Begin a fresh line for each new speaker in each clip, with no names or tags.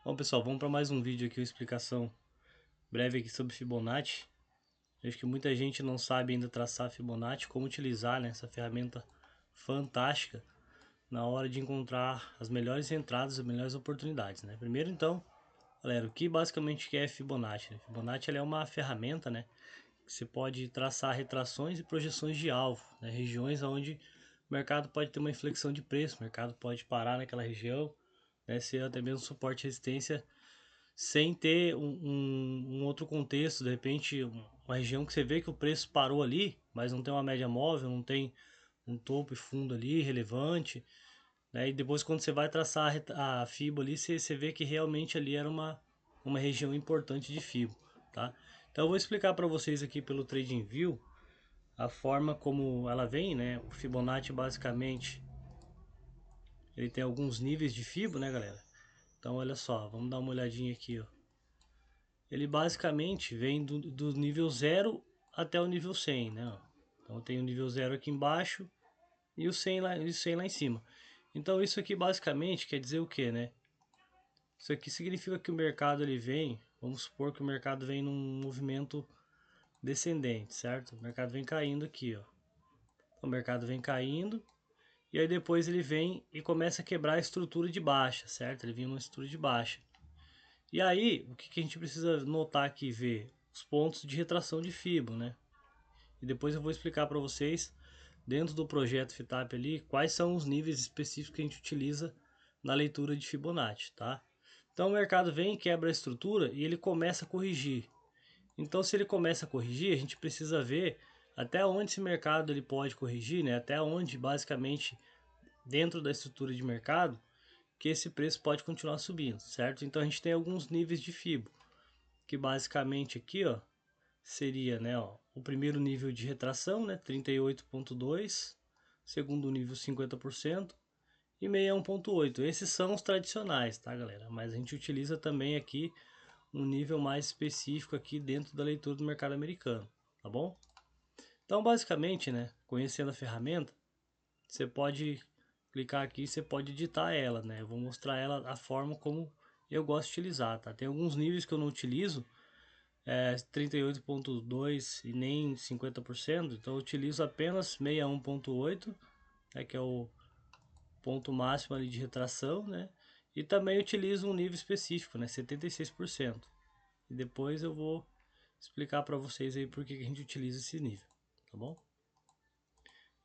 Bom, pessoal, vamos para mais um vídeo aqui, uma explicação breve aqui sobre Fibonacci. Acho que muita gente não sabe ainda traçar Fibonacci, como utilizar, né, essa ferramenta fantástica na hora de encontrar as melhores entradas e as melhores oportunidades, né? Primeiro, então, galera, o que basicamente é Fibonacci, né? Fibonacci ela é uma ferramenta, né, que você pode traçar retrações e projeções de alvo, né, regiões onde o mercado pode ter uma inflexão de preço, o mercado pode parar naquela região, né, ser até mesmo suporte e resistência sem ter um outro contexto, de repente uma região que você vê que o preço parou ali, mas não tem uma média móvel, não tem um topo e fundo ali relevante, né? E depois quando você vai traçar a FIBO ali, você vê que realmente ali era uma região importante de FIBO, tá? Então eu vou explicar para vocês aqui pelo TradingView a forma como ela vem, né? O Fibonacci basicamente ele tem alguns níveis de FIBO, né, galera? Então olha só, vamos dar uma olhadinha aqui, ó. Ele basicamente vem do nível 0 até o nível 100, né? Então tem o nível 0 aqui embaixo e o 100 lá em cima. Então isso aqui basicamente quer dizer o que, né? Isso aqui significa que o mercado ele vem, vamos supor que o mercado vem num movimento descendente, certo? O mercado vem caindo aqui, ó. O mercado vem caindo e aí depois ele vem e começa a quebrar a estrutura de baixa, certo? Ele vem numa estrutura de baixa. E aí, o que a gente precisa notar aqui, ver os pontos de retração de fibra, né? E depois eu vou explicar para vocês, dentro do projeto FITAP ali, quais são os níveis específicos que a gente utiliza na leitura de Fibonacci, tá? Então o mercado vem, quebra a estrutura e ele começa a corrigir. Então se ele começa a corrigir, a gente precisa ver até onde esse mercado ele pode corrigir, né? Até onde, basicamente, dentro da estrutura de mercado, que esse preço pode continuar subindo, certo? Então a gente tem alguns níveis de FIBO, que basicamente aqui, ó, seria, né, ó, o primeiro nível de retração, né, 38,2, segundo nível 50% e 61,8. Esses são os tradicionais, tá, galera? Mas a gente utiliza também aqui um nível mais específico aqui dentro da leitura do mercado americano, tá bom? Então, basicamente, né, conhecendo a ferramenta, você pode clicar aqui, você pode editar ela, né? Eu vou mostrar ela a forma como eu gosto de utilizar, tá? Tem alguns níveis que eu não utilizo, 38,2 e nem 50%, então eu utilizo apenas 61,8, né, que é o ponto máximo ali de retração, né? E também utilizo um nível específico, né, 76%. E depois eu vou explicar para vocês aí por que a gente utiliza esse nível, tá bom?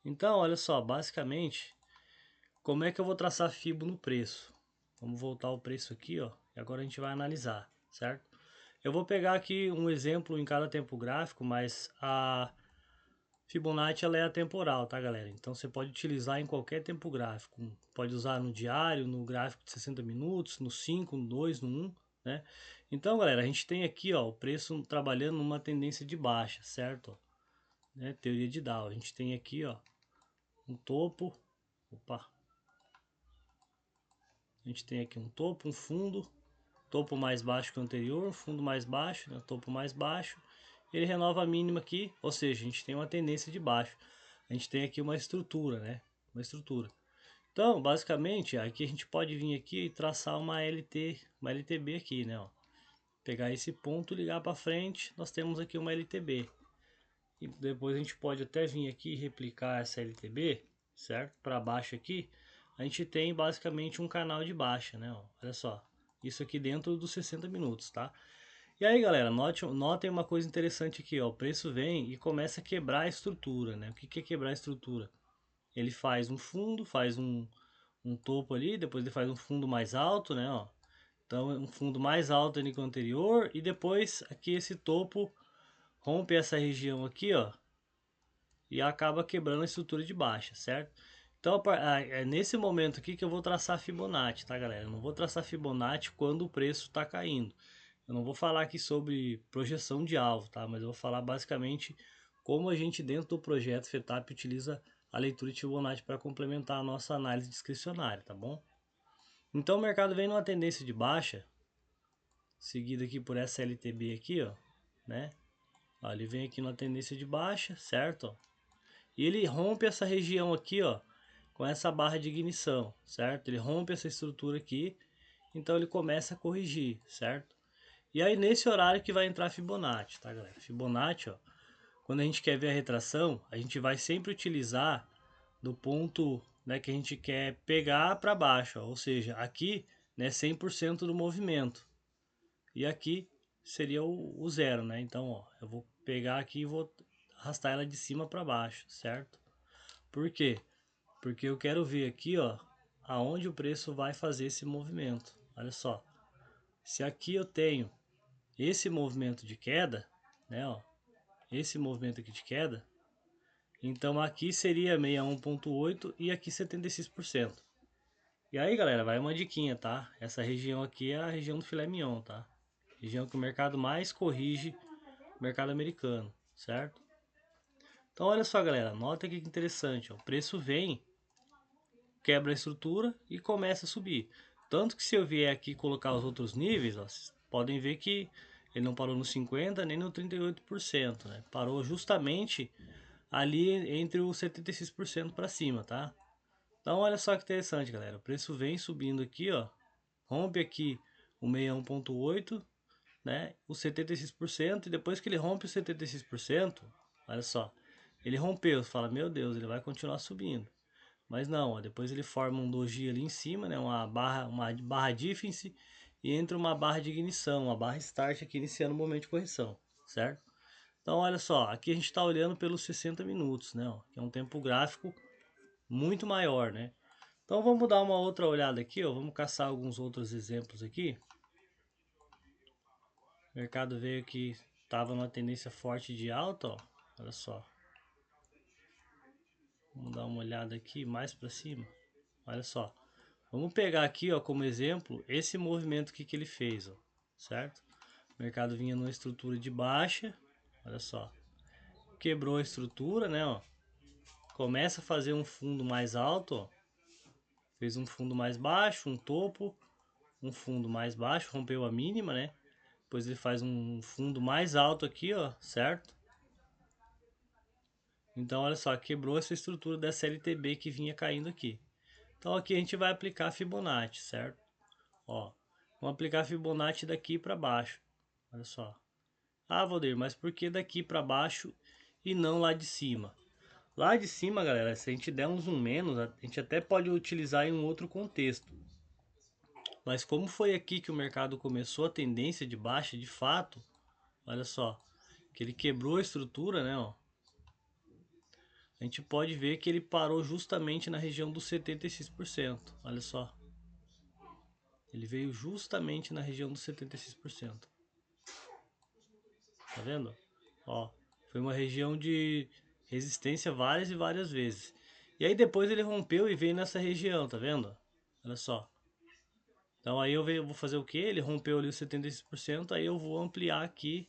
Então, olha só, basicamente, como é que eu vou traçar FIBO no preço? Vamos voltar ao preço aqui, ó, e agora a gente vai analisar, certo? Eu vou pegar aqui um exemplo em cada tempo gráfico, mas a Fibonacci ela é atemporal, tá, galera? Então você pode utilizar em qualquer tempo gráfico. Pode usar no diário, no gráfico de 60 minutos, no 5, no 2, no 1, né? Então, galera, a gente tem aqui, ó, o preço trabalhando numa tendência de baixa, certo? Né? Teoria de Dow. A gente tem aqui, ó, um topo. Opa. A gente tem aqui um topo, um fundo, topo mais baixo que o anterior, fundo mais baixo, né? Topo mais baixo. Ele renova a mínima aqui, ou seja, a gente tem uma tendência de baixo. A gente tem aqui uma estrutura, né? Uma estrutura. Então, basicamente, aqui a gente pode vir aqui e traçar uma uma LTB aqui, né? Ó. Pegar esse ponto, ligar para frente, nós temos aqui uma LTB. E depois a gente pode até vir aqui e replicar essa LTB, certo? Para baixo aqui, a gente tem basicamente um canal de baixa, né? Ó. Olha só, isso aqui dentro dos 60 minutos, tá? E aí, galera, notem uma coisa interessante aqui, ó. O preço vem e começa a quebrar a estrutura, né? O que é quebrar a estrutura? Ele faz um fundo, faz um topo ali, depois ele faz um fundo mais alto, né? Ó. Então, um fundo mais alto ali que o anterior, e depois aqui esse topo rompe essa região aqui, ó, e acaba quebrando a estrutura de baixa, certo? Então, é nesse momento aqui que eu vou traçar Fibonacci, tá, galera? Eu não vou traçar Fibonacci quando o preço está caindo. Eu não vou falar aqui sobre projeção de alvo, tá? Mas eu vou falar basicamente como a gente dentro do projeto FETAP utiliza a leitura de Fibonacci para complementar a nossa análise discricionária, tá bom? Então o mercado vem numa tendência de baixa, seguida aqui por essa LTB aqui, ó, né? Ó, ele vem aqui numa tendência de baixa, certo? E ele rompe essa região aqui, ó, com essa barra de ignição, certo? Ele rompe essa estrutura aqui então ele começa a corrigir, certo? E aí nesse horário que vai entrar a Fibonacci, tá, galera? Fibonacci, ó, quando a gente quer ver a retração, a gente vai sempre utilizar do ponto, né, que a gente quer pegar para baixo, ó, ou seja, aqui, né, 100% do movimento. E aqui seria o zero, né? Então, ó, eu vou pegar aqui e vou arrastar ela de cima para baixo, certo? Por quê? Porque eu quero ver aqui, ó, aonde o preço vai fazer esse movimento. Olha só. Se aqui eu tenho esse movimento de queda, né, ó, esse movimento aqui de queda, então aqui seria 61.8 e aqui 76%. E aí, galera, vai uma diquinha, tá? Essa região aqui é a região do filé mignon, tá? Região que o mercado mais corrige, o mercado americano, certo? Então, olha só, galera, nota aqui que interessante, ó, o preço vem, quebra a estrutura e começa a subir. Tanto que se eu vier aqui colocar os outros níveis, ó, vocês podem ver que ele não parou no 50 nem no 38%, né? Parou justamente ali entre os 76% para cima, tá? Então olha só que interessante, galera. O preço vem subindo aqui, ó. Rompe aqui o 61.8, né? O 76% e depois que ele rompe o 76%, olha só. Ele rompeu, você fala, meu Deus, ele vai continuar subindo. Mas não, ó, depois ele forma um doji ali em cima, né? Uma barra difference e entra uma barra de ignição, uma barra start aqui iniciando o momento de correção, certo? Então olha só, aqui a gente está olhando pelos 60 minutos, né? Ó, que é um tempo gráfico muito maior, né? Então vamos dar uma outra olhada aqui, ó. Vamos caçar alguns outros exemplos aqui. O mercado veio que estava numa tendência forte de alta, ó. Olha só. Vamos dar uma olhada aqui mais para cima. Olha só. Vamos pegar aqui, ó, como exemplo, esse movimento que ele fez, ó, certo? O mercado vinha numa estrutura de baixa, olha só. Quebrou a estrutura, né, ó. Começa a fazer um fundo mais alto, ó. Fez um fundo mais baixo, um topo, um fundo mais baixo, rompeu a mínima, né? Depois ele faz um fundo mais alto aqui, ó, certo? Então, olha só, quebrou essa estrutura da CLTB que vinha caindo aqui. Então, aqui a gente vai aplicar Fibonacci, certo? Ó, vamos aplicar Fibonacci daqui para baixo. Olha só. Ah, Valdir, mas por que daqui para baixo e não lá de cima? Lá de cima, galera, se a gente der um zoom menos, a gente até pode utilizar em um outro contexto. Mas como foi aqui que o mercado começou a tendência de baixa de fato, olha só, que ele quebrou a estrutura, né, ó. A gente pode ver que ele parou justamente na região dos 76%. Olha só. Ele veio justamente na região dos 76%. Tá vendo? Ó, foi uma região de resistência várias e várias vezes. E aí depois ele rompeu e veio nessa região, tá vendo? Olha só. Então aí eu vou fazer o que? Ele rompeu ali os 76%, aí eu vou ampliar aqui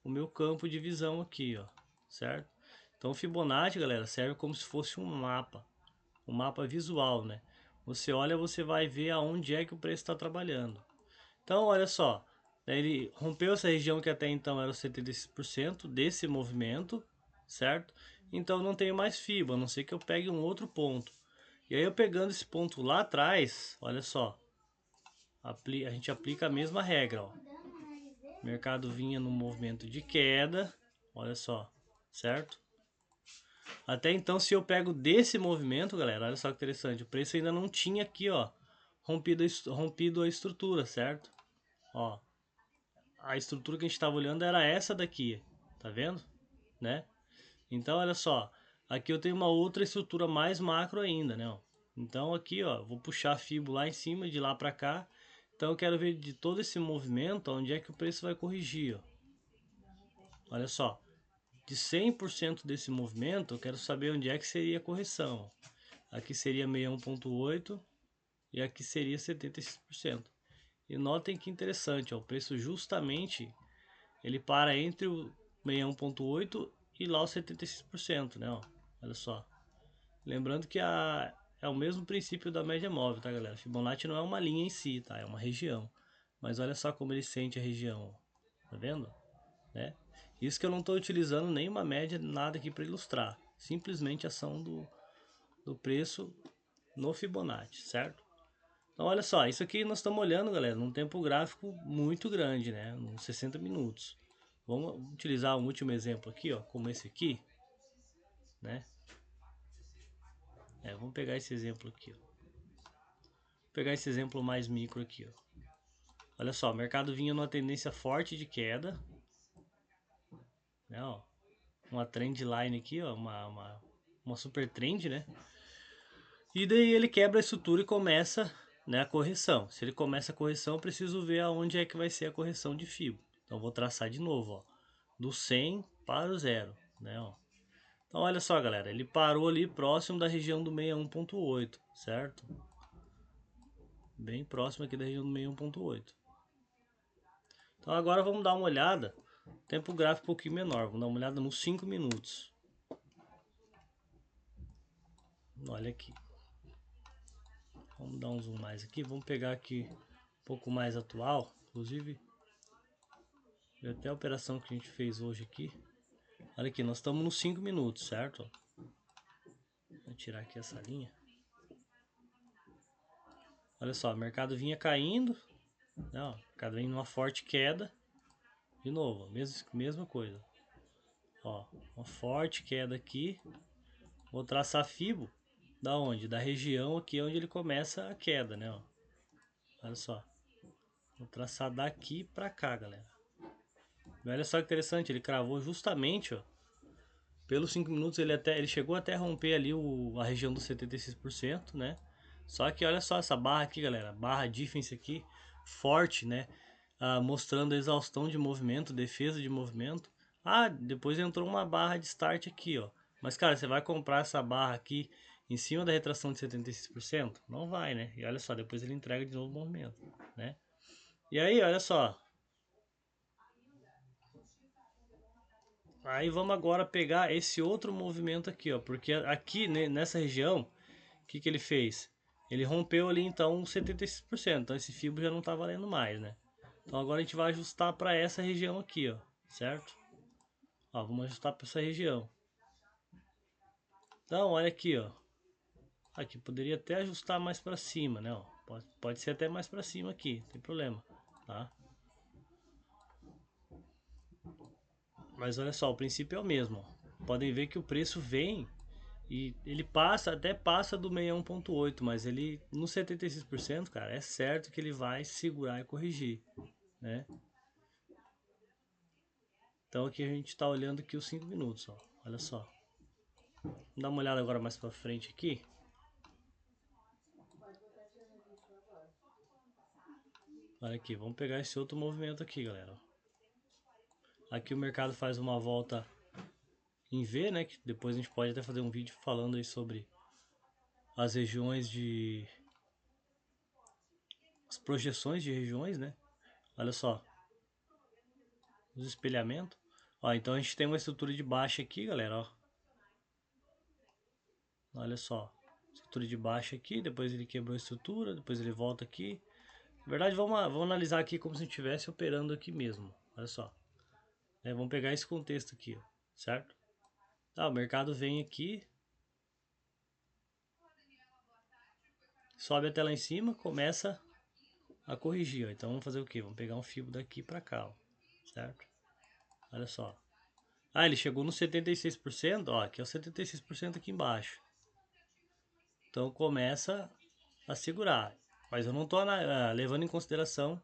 o meu campo de visão aqui, ó, certo? Então o Fibonacci, galera, serve como se fosse um mapa visual, né? Você olha, você vai ver aonde é que o preço está trabalhando. Então, olha só, né, ele rompeu essa região que até então era os 76% desse movimento, certo? Então não tenho mais FIBA, a não ser que eu pegue um outro ponto. E aí eu pegando esse ponto lá atrás, olha só, a gente aplica a mesma regra, ó. O mercado vinha no movimento de queda, olha só, certo? Até então, se eu pego desse movimento, galera, olha só que interessante, o preço ainda não tinha aqui, ó, rompido a estrutura, certo? Ó, a estrutura que a gente estava olhando era essa daqui, tá vendo? Né? Então, olha só, aqui eu tenho uma outra estrutura mais macro ainda, né? Ó. Então aqui, ó, vou puxar a fibo lá em cima, de lá para cá. Então eu quero ver de todo esse movimento, onde é que o preço vai corrigir, ó. Olha só, de 100% desse movimento, eu quero saber onde é que seria a correção. Aqui seria 61.8 e aqui seria 76%. E notem que interessante, ó, o preço justamente ele para entre o 61.8 e lá os 76%, né, ó. Olha só. Lembrando que é o mesmo princípio da média móvel, tá, galera? Fibonacci não é uma linha em si, tá? É uma região. Mas olha só como ele sente a região, ó. Tá vendo? Né? Isso que eu não estou utilizando nenhuma média, nada aqui para ilustrar. Simplesmente a ação do preço no Fibonacci, certo? Então olha só, isso aqui nós estamos olhando, galera, num tempo gráfico muito grande, né? Uns 60 minutos. Vamos utilizar um último exemplo aqui, ó, como esse aqui, né? Vamos pegar esse exemplo aqui, ó. Vou pegar esse exemplo mais micro aqui, ó. Olha só, o mercado vinha numa tendência forte de queda, né, ó. Uma trend line aqui, ó, uma super trend, né? E daí ele quebra a estrutura e começa, né, a correção. Se ele começa a correção, eu preciso ver aonde é que vai ser a correção de Fibo. Então vou traçar de novo, ó, do 100 para o 0, né, ó. Então olha só, galera, ele parou ali próximo da região do 61.8, certo? Bem próximo aqui da região do 61.8. Então agora vamos dar uma olhada, tempo gráfico um pouquinho menor, vamos dar uma olhada nos 5 minutos. Olha aqui. Vamos dar um zoom mais aqui, vamos pegar aqui um pouco mais atual, inclusive até a operação que a gente fez hoje aqui. Olha aqui, nós estamos nos 5 minutos, certo? Vou tirar aqui essa linha. Olha só, o mercado vinha caindo, não, o mercado vinha numa forte queda. De novo, mesma coisa. Ó, uma forte queda aqui. Vou traçar Fibo da onde? Da região aqui onde ele começa a queda, né? Ó. Olha só. Vou traçar daqui pra cá, galera. E olha só que interessante, ele cravou justamente, ó. Pelos 5 minutos ele chegou até a romper ali a região dos 76%, né? Só que olha só essa barra aqui, galera. Barra defense aqui, forte, né? Mostrando a exaustão de movimento, defesa de movimento. Depois entrou uma barra de start aqui, ó. Mas, cara, você vai comprar essa barra aqui em cima da retração de 76%? Não vai, né? E olha só, depois ele entrega de novo o movimento, né? E aí, olha só. Aí vamos agora pegar esse outro movimento aqui, ó. Porque aqui, né, nessa região, o que ele fez? Ele rompeu ali, então, 76%. Então, esse fibro já não tá valendo mais, né? Então, agora a gente vai ajustar para essa região aqui, ó. Certo? Ó, vamos ajustar para essa região. Então, olha aqui, ó. Aqui poderia até ajustar mais para cima, né? Ó. Pode ser até mais para cima aqui, não tem problema, tá? Mas olha só, o princípio é o mesmo. Ó. Podem ver que o preço vem e ele até passa do 61.8, mas ele no 76%, cara, é certo que ele vai segurar e corrigir, né? Então aqui a gente está olhando aqui os 5 minutos, ó. Olha só. Vamos dar uma olhada agora mais para frente aqui. Olha aqui, vamos pegar esse outro movimento aqui, galera. Aqui o mercado faz uma volta em V, né? Que depois a gente pode até fazer um vídeo falando aí sobre as regiões de... as projeções de regiões, né? Olha só. Os espelhamentos. Ó, então a gente tem uma estrutura de baixa aqui, galera, ó. Olha só. Estrutura de baixa aqui, depois ele quebrou a estrutura, depois ele volta aqui. Na verdade, vamos analisar aqui como se estivesse operando aqui mesmo. Olha só. Vamos pegar esse contexto aqui, ó, certo? O mercado vem aqui, sobe até lá em cima, começa a corrigir, ó. Então vamos fazer o que? Vamos pegar um fibro daqui para cá, ó, certo? Olha só. Ele chegou no 76%, ó, aqui é o 76% aqui embaixo. Então começa a segurar. Mas eu não estou levando em consideração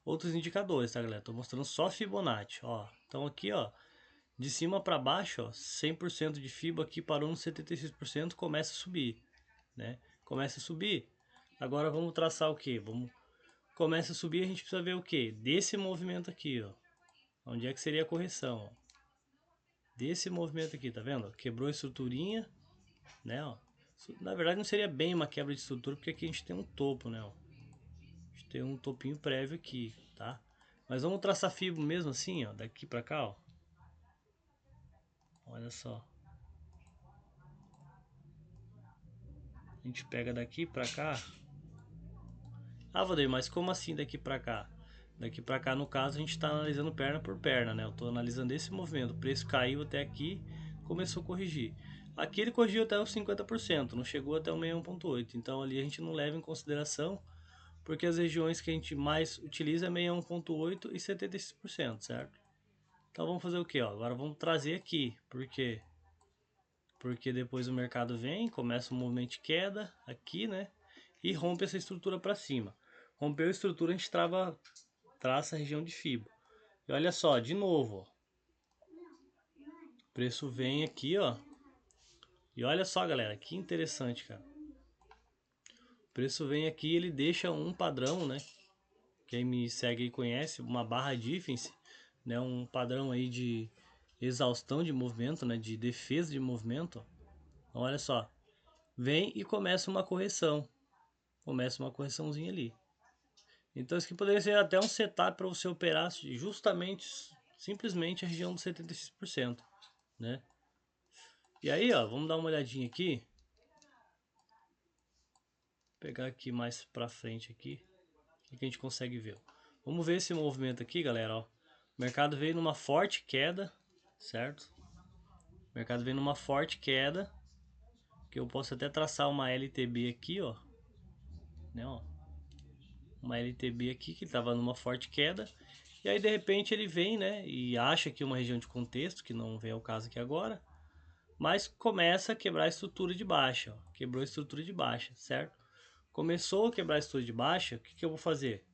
outros indicadores, tá, galera? Estou mostrando só Fibonacci, ó. Então aqui, ó, de cima para baixo, ó, 100% de Fibo aqui parou no 76%, começa a subir, né? Começa a subir. Agora vamos traçar o que? Começa a subir, a gente precisa ver o que? Desse movimento aqui, ó. Onde é que seria a correção, ó? Desse movimento aqui, tá vendo? Quebrou a estruturinha, né, ó. Na verdade não seria bem uma quebra de estrutura, porque aqui a gente tem um topo, né, ó. A gente tem um topinho prévio aqui, tá? Mas vamos traçar fibro mesmo assim, ó, daqui pra cá, ó. Olha só. A gente pega daqui pra cá. Valdeir, mas como assim daqui pra cá? Daqui pra cá, no caso, a gente tá analisando perna por perna, né? Eu tô analisando esse movimento. O preço caiu até aqui, começou a corrigir. Aqui ele corrigiu até os 50%, não chegou até o 61.8. Então ali a gente não leva em consideração porque as regiões que a gente mais utiliza é 61,8 e 76%, certo? Então vamos fazer o que? Agora vamos trazer aqui, porque depois o mercado vem, começa um movimento de queda aqui, né? E rompe essa estrutura para cima. Rompeu a estrutura, a gente traça a região de Fibo. E olha só, de novo, ó. O preço vem aqui, ó. E olha só, galera, que interessante, cara. O preço vem aqui, ele deixa um padrão, né? Quem me segue e conhece, uma barra difference, né? Um padrão aí de exaustão de movimento, né? De defesa de movimento. Então, olha só, vem e começa uma correção. Começa uma correçãozinha ali. Então isso aqui poderia ser até um setup para você operar justamente, simplesmente a região dos 76%, né? E aí, ó, vamos dar uma olhadinha aqui. Vou pegar aqui mais para frente aqui, o que a gente consegue ver. Vamos ver esse movimento aqui, galera, ó. O mercado veio numa forte queda, certo? O mercado veio numa forte queda, que eu posso até traçar uma LTB aqui, ó, né, ó. Uma LTB aqui que estava numa forte queda. E aí de repente ele vem, né, e acha que uma região de contexto, que não vem ao caso aqui agora, mas começa a quebrar a estrutura de baixa, ó. Quebrou a estrutura de baixa, certo? Começou a quebrar a estrutura de baixa, o que eu vou fazer?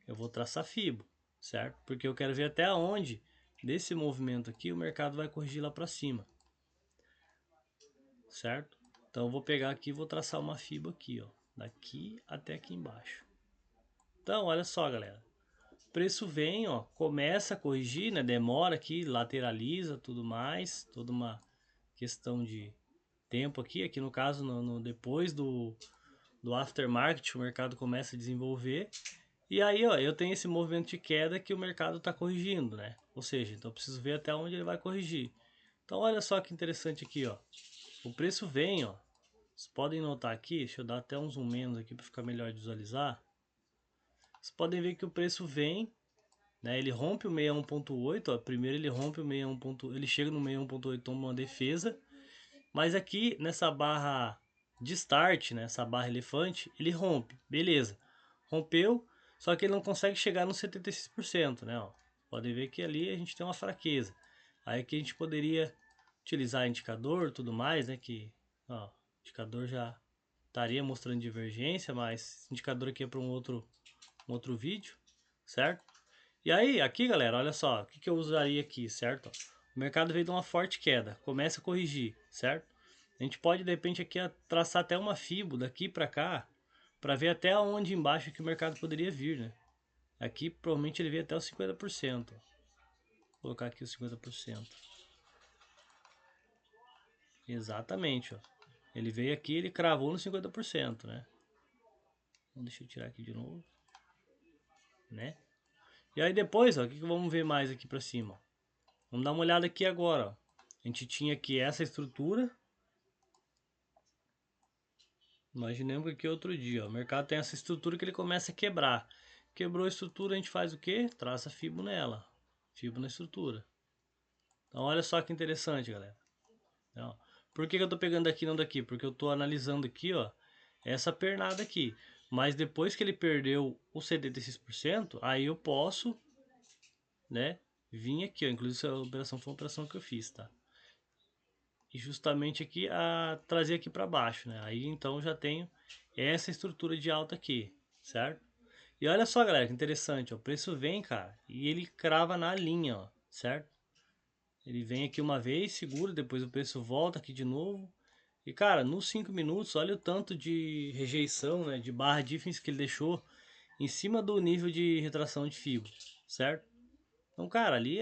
Eu vou traçar Fibo, certo? Porque eu quero ver até onde desse movimento aqui o mercado vai corrigir lá para cima, certo? Então eu vou pegar aqui e vou traçar uma Fibo aqui, ó, daqui até aqui embaixo. Então olha só, galera. O preço vem, ó, começa a corrigir, né? Demora aqui, lateraliza, tudo mais, toda uma questão de tempo aqui. Aqui no caso, depois do aftermarket, o mercado começa a desenvolver. E aí, ó, eu tenho esse movimento de queda que o mercado está corrigindo, né? Ou seja, então eu preciso ver até onde ele vai corrigir. Então olha só que interessante aqui, ó. O preço vem, ó. Vocês podem notar aqui, deixa eu dar até um zoom menos aqui para ficar melhor de visualizar. Vocês podem ver que o preço vem, né? Ele rompe o 61.8, ó. Primeiro ele rompe o 61. Ele chega no 61.8, toma uma defesa. Mas aqui nessa barra de start, né, essa barra elefante, ele rompe. Beleza. Rompeu, só que ele não consegue chegar no 76%, né, ó. Podem ver que ali a gente tem uma fraqueza. Aí que a gente poderia utilizar indicador, tudo mais, né, que, ó, o indicador já estaria mostrando divergência, mas indicador aqui é para um outro vídeo, certo? E aí, aqui, galera, olha só, o que eu usaria aqui, certo? O mercado veio de uma forte queda, começa a corrigir, certo? A gente pode, de repente, aqui traçar até uma fibo daqui para cá, para ver até onde embaixo que o mercado poderia vir, né? Aqui, provavelmente, ele veio até os 50%. Vou colocar aqui os 50%. Exatamente, ó. Ele veio aqui, ele cravou no 50%, né? Então, deixa eu tirar aqui de novo, né? E aí depois, ó, o que vamos ver mais aqui para cima? Vamos dar uma olhada aqui agora, ó. A gente tinha aqui essa estrutura. Imaginemos que outro dia, ó, o mercado tem essa estrutura que ele começa a quebrar. Quebrou a estrutura, a gente faz o quê? Traça Fibo nela. Fibo na estrutura. Então olha só que interessante, galera. Então, por que eu tô pegando daqui e não daqui? Porque eu tô analisando aqui, ó, essa pernada aqui. Mas depois que ele perdeu o 76%, aí eu posso, né, vir aqui, ó. Inclusive essa operação foi uma operação que eu fiz, tá? E justamente aqui trazer aqui para baixo, né? Aí então já tenho essa estrutura de alta aqui, certo? E olha só, galera, que interessante, ó, o preço vem, cara, e ele crava na linha, ó, certo? Ele vem aqui uma vez, segura, depois o preço volta aqui de novo. E cara, nos 5 minutos, olha o tanto de rejeição, né, de barra difference que ele deixou em cima do nível de retração de Fibo, certo? Então, cara, ali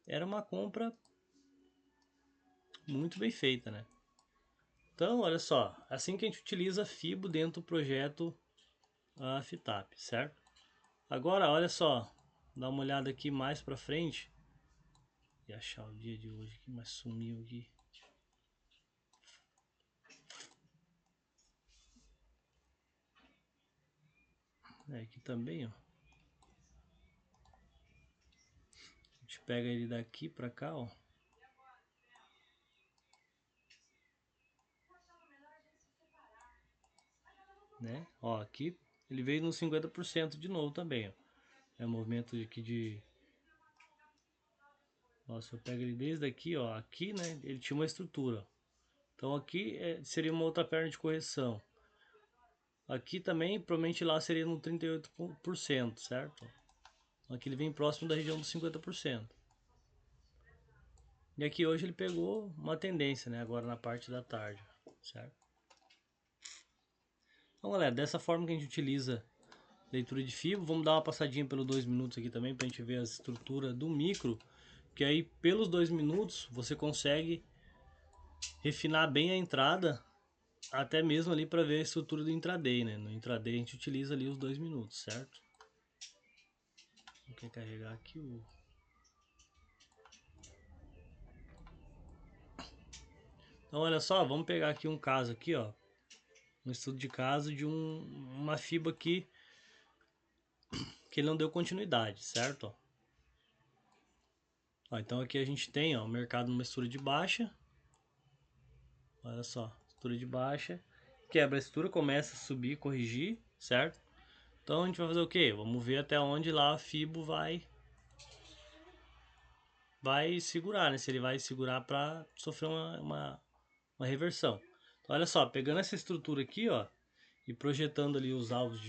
era uma compra muito bem feita, né? Então, olha só, assim que a gente utiliza Fibo dentro do projeto FITAP, certo? Agora, olha só, dá uma olhada aqui mais pra frente e achar o dia de hoje aqui, mas sumiu aqui. É, aqui também, ó. A gente pega ele daqui pra cá, ó. Né? Ó, aqui ele veio no 50% de novo também, ó. É movimento aqui de... Nossa, eu pego ele desde aqui, ó. Aqui, né, ele tinha uma estrutura. Então aqui seria uma outra perna de correção. Aqui também, provavelmente lá seria no 38%, certo? Aqui ele vem próximo da região dos 50%. E aqui hoje ele pegou uma tendência, né? Agora na parte da tarde, certo? Então, galera, dessa forma que a gente utiliza leitura de fibra, vamos dar uma passadinha pelos 2 minutos aqui também para a gente ver a estrutura do micro, que aí pelos 2 minutos você consegue refinar bem a entrada, até mesmo ali para ver a estrutura do intraday, né? No intraday a gente utiliza ali os 2 minutos, certo? Vou carregar aqui o... Então olha só, vamos pegar aqui um caso aqui, ó. Um estudo de caso de uma fibra aqui que ele não deu continuidade, certo? Ó, então aqui a gente tem, ó, o mercado numa estrutura de baixa. Olha só, estrutura de baixa, quebra a estrutura, começa a subir, corrigir, certo? Então a gente vai fazer o que? Vamos ver até onde lá a Fibo vai segurar, né? Se ele vai segurar para sofrer uma reversão. Então, olha só, pegando essa estrutura aqui, ó, e projetando ali os alvos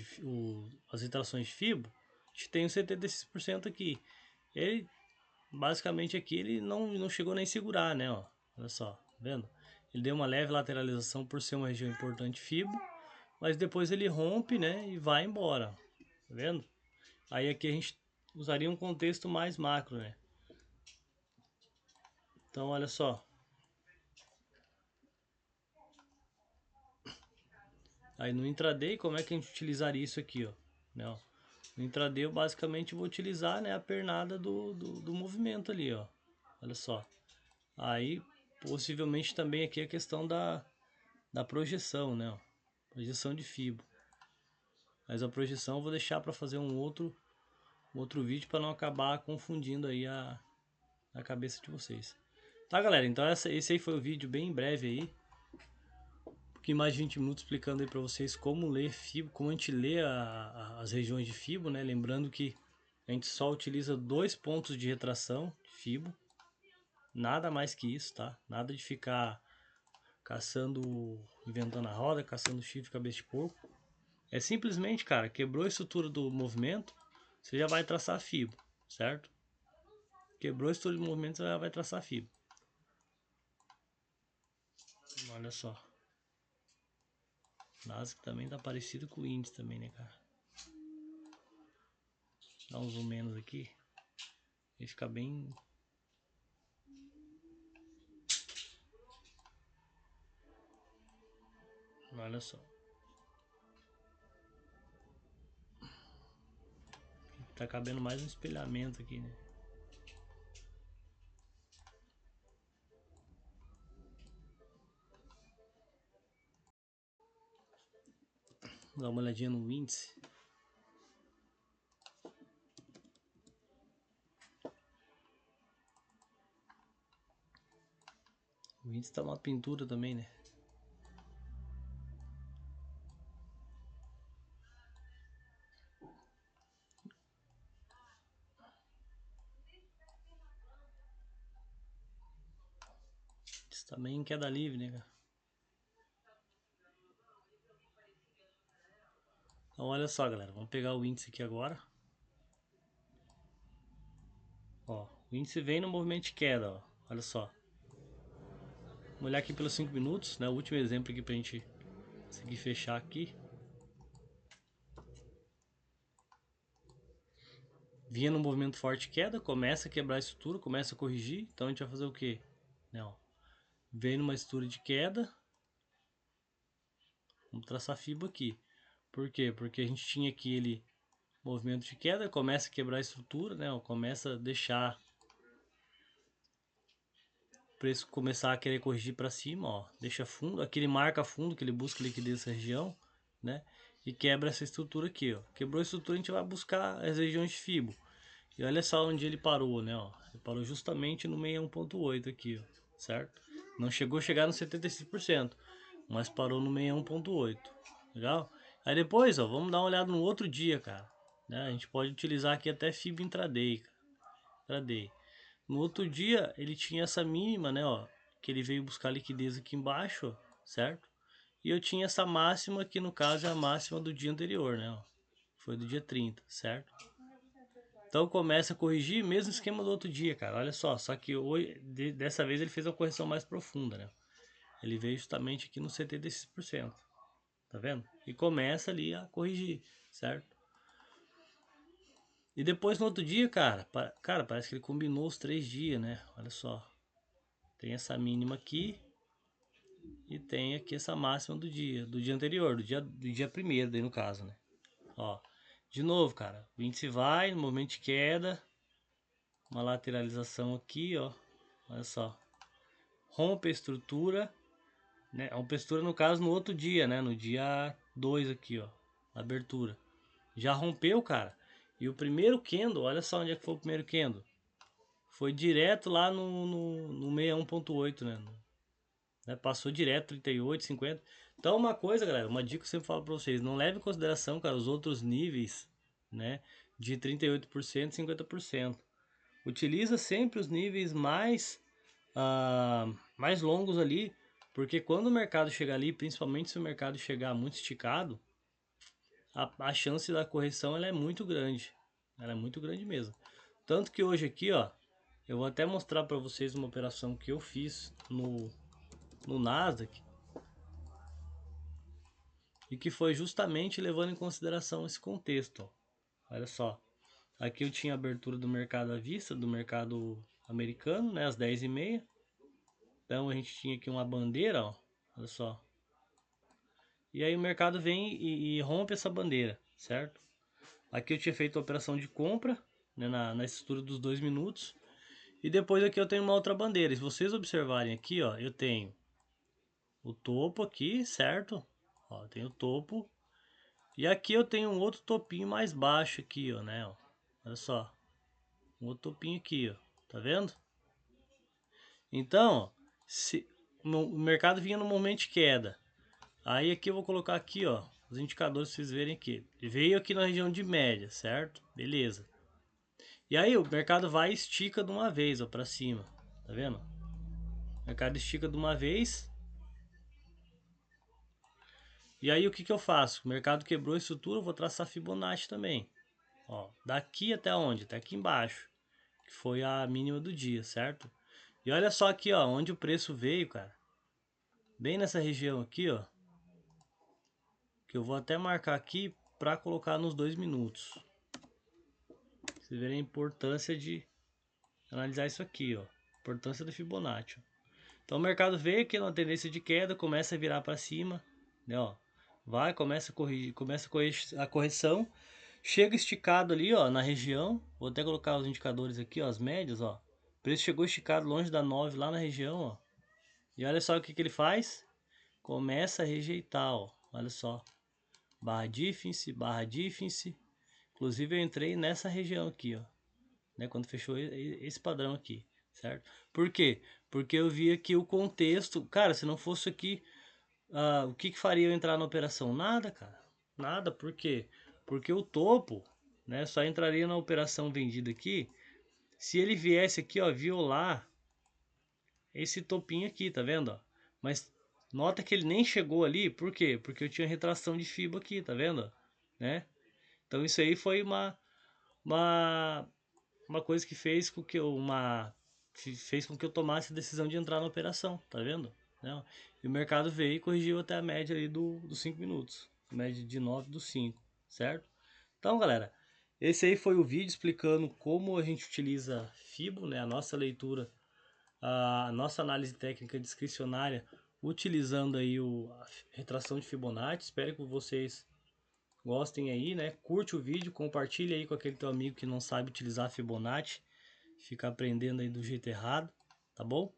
as retrações de Fibo, a gente tem os 76% aqui. Ele basicamente aqui ele não chegou nem a segurar, né? Ó, olha só, tá vendo? Ele deu uma leve lateralização por ser uma região importante Fibo, mas depois ele rompe, né? E vai embora, tá vendo? Aí aqui a gente usaria um contexto mais macro, né? Então olha só. Aí no intraday, como é que a gente utilizaria isso aqui, ó? Né, ó? No intraday eu basicamente vou utilizar, né, a pernada do movimento ali, ó. Olha só. Aí possivelmente também aqui a questão da projeção, né? Ó. Projeção de fibra. Mas a projeção eu vou deixar para fazer um outro vídeo para não acabar confundindo aí a cabeça de vocês. Tá, galera? Então esse aí foi o vídeo bem breve aí. Um pouquinho mais de 20 minutos explicando aí para vocês como ler fibra, como a gente lê as regiões de fibra, né? Lembrando que a gente só utiliza 2 pontos de retração de fibra. Nada mais que isso, tá? Nada de ficar caçando, inventando a roda, caçando chifre, cabeça de porco. É simplesmente, cara, quebrou a estrutura do movimento, você já vai traçar a fibra, certo? Quebrou a estrutura do movimento, você já vai traçar a fibra. Olha só. Nasdaq também tá parecido com o índice também, né, cara? Dá um zoom menos aqui. Ele fica bem... Olha só. Tá cabendo mais um espelhamento aqui, né? Dá uma olhadinha no índice. O índice tá uma pintura também, né? Isso também em queda livre, né, cara? Então olha só, galera. Vamos pegar o índice aqui agora. Ó, o índice vem no movimento de queda, ó. Olha só. Vamos olhar aqui pelos 5 minutos, né? O último exemplo aqui pra gente conseguir fechar aqui. Vinha no movimento forte queda, começa a quebrar a estrutura, começa a corrigir. Então a gente vai fazer o quê? Não. Vem numa estrutura de queda. Vamos traçar fibra aqui. Por quê? Porque a gente tinha aqui ele movimento de queda, começa a quebrar a estrutura, né? Começa a deixar o preço começar a querer corrigir para cima, ó. Deixa fundo, aqui ele marca fundo, que ele busca liquidez nessa região, né? E quebra essa estrutura aqui, ó. Quebrou a estrutura, a gente vai buscar as regiões de Fibo. E olha só onde ele parou, né? Ó. Ele parou justamente no 61.8 aqui, ó, certo? Não chegou a chegar no 75%, mas parou no 61.8. Legal? Aí depois, ó, vamos dar uma olhada no outro dia, cara. Né? A gente pode utilizar aqui até FIBO intraday, cara. Intraday. No outro dia, ele tinha essa mínima, né, ó, que ele veio buscar liquidez aqui embaixo, ó, certo? E eu tinha essa máxima, que no caso é a máxima do dia anterior, né, ó. Foi do dia 30, certo? Então começa a corrigir, mesmo esquema do outro dia, cara. Olha só que hoje, dessa vez ele fez uma correção mais profunda, né? Ele veio justamente aqui no 76%. Tá vendo? E começa ali a corrigir, certo? E depois no outro dia, cara, parece que ele combinou os 3 dias, né? Olha só. Tem essa mínima aqui e tem aqui essa máxima do dia anterior, do dia primeiro, daí no caso, né? Ó, de novo, cara, o índice vai no movimento de queda, uma lateralização aqui, ó. Olha só. Rompe a estrutura, né? Rompe a estrutura no caso no outro dia, né? No dia 2 aqui, ó. Abertura. Já rompeu, cara. E o primeiro candle, olha só onde é que foi o primeiro candle. Foi direto lá no 61.8, né? Passou direto 38, 50. Então uma coisa, galera, uma dica que eu sempre falo para vocês, não leve em consideração, cara, os outros níveis, né, de 38%, 50%. Utiliza sempre os níveis mais longos ali, porque quando o mercado chegar ali, principalmente se o mercado chegar muito esticado, a chance da correção ela é muito grande. Ela é muito grande mesmo. Tanto que hoje aqui, ó, eu vou até mostrar para vocês uma operação que eu fiz no Nasdaq e que foi justamente levando em consideração esse contexto. Ó. Olha só, aqui eu tinha a abertura do mercado à vista, do mercado americano, né, às 10h30. Então a gente tinha aqui uma bandeira, ó, olha só. E aí o mercado vem e rompe essa bandeira, certo? Aqui eu tinha feito a operação de compra, né, na estrutura dos 2 minutos. E depois aqui eu tenho uma outra bandeira. Se vocês observarem aqui, ó, eu tenho o topo aqui, certo? Ó, tem o topo. E aqui eu tenho um outro topinho mais baixo aqui, ó, né? Ó. Olha só. Um outro topinho aqui, ó. Tá vendo? Então, ó, se o mercado vinha no momento de queda. Aí aqui eu vou colocar aqui, ó, os indicadores pra vocês verem aqui. Veio aqui na região de média, certo? Beleza. E aí o mercado vai e estica de uma vez, ó, pra cima. Tá vendo? O mercado estica de uma vez. E aí o que que eu faço? O mercado quebrou a estrutura, eu vou traçar Fibonacci também. Ó, daqui até onde? Até aqui embaixo. Que foi a mínima do dia, certo? E olha só aqui, ó, onde o preço veio, cara. Bem nessa região aqui, ó. Que eu vou até marcar aqui para colocar nos 2 minutos. Vocês verem a importância de analisar isso aqui, ó. Importância do Fibonacci. Então o mercado veio aqui numa tendência de queda, começa a virar para cima, né, ó. Vai, começa a corrigir, começa a correção. Chega esticado ali, ó, na região. Vou até colocar os indicadores aqui, ó, as médias, ó. O preço chegou esticado longe da 9 lá na região, ó. E olha só o que que ele faz. Começa a rejeitar, ó. Olha só. Barra difference, barra difference. Inclusive eu entrei nessa região aqui, ó. Né, quando fechou esse padrão aqui, certo? Por quê? Porque eu vi aqui o contexto. Cara, se não fosse aqui, o que que faria eu entrar na operação? Nada, cara. Nada, por quê? Porque o topo, né, só entraria na operação vendida aqui se ele viesse aqui, ó, violar esse topinho aqui, tá vendo, ó? Mas nota que ele nem chegou ali, por quê? Porque eu tinha retração de FIBA aqui, tá vendo, né? Então isso aí foi uma, uma coisa que fez com que eu tomasse a decisão de entrar na operação, tá vendo? Né? E o mercado veio e corrigiu até a média ali dos 5 minutos, a média de 9 dos 5, certo? Então, galera, esse aí foi o vídeo explicando como a gente utiliza FIBO, né, a nossa leitura, a nossa análise técnica discricionária, utilizando aí a retração de Fibonacci. Espero que vocês gostem aí, né? Curte o vídeo, compartilha aí com aquele teu amigo que não sabe utilizar Fibonacci, fica aprendendo aí do jeito errado, tá bom?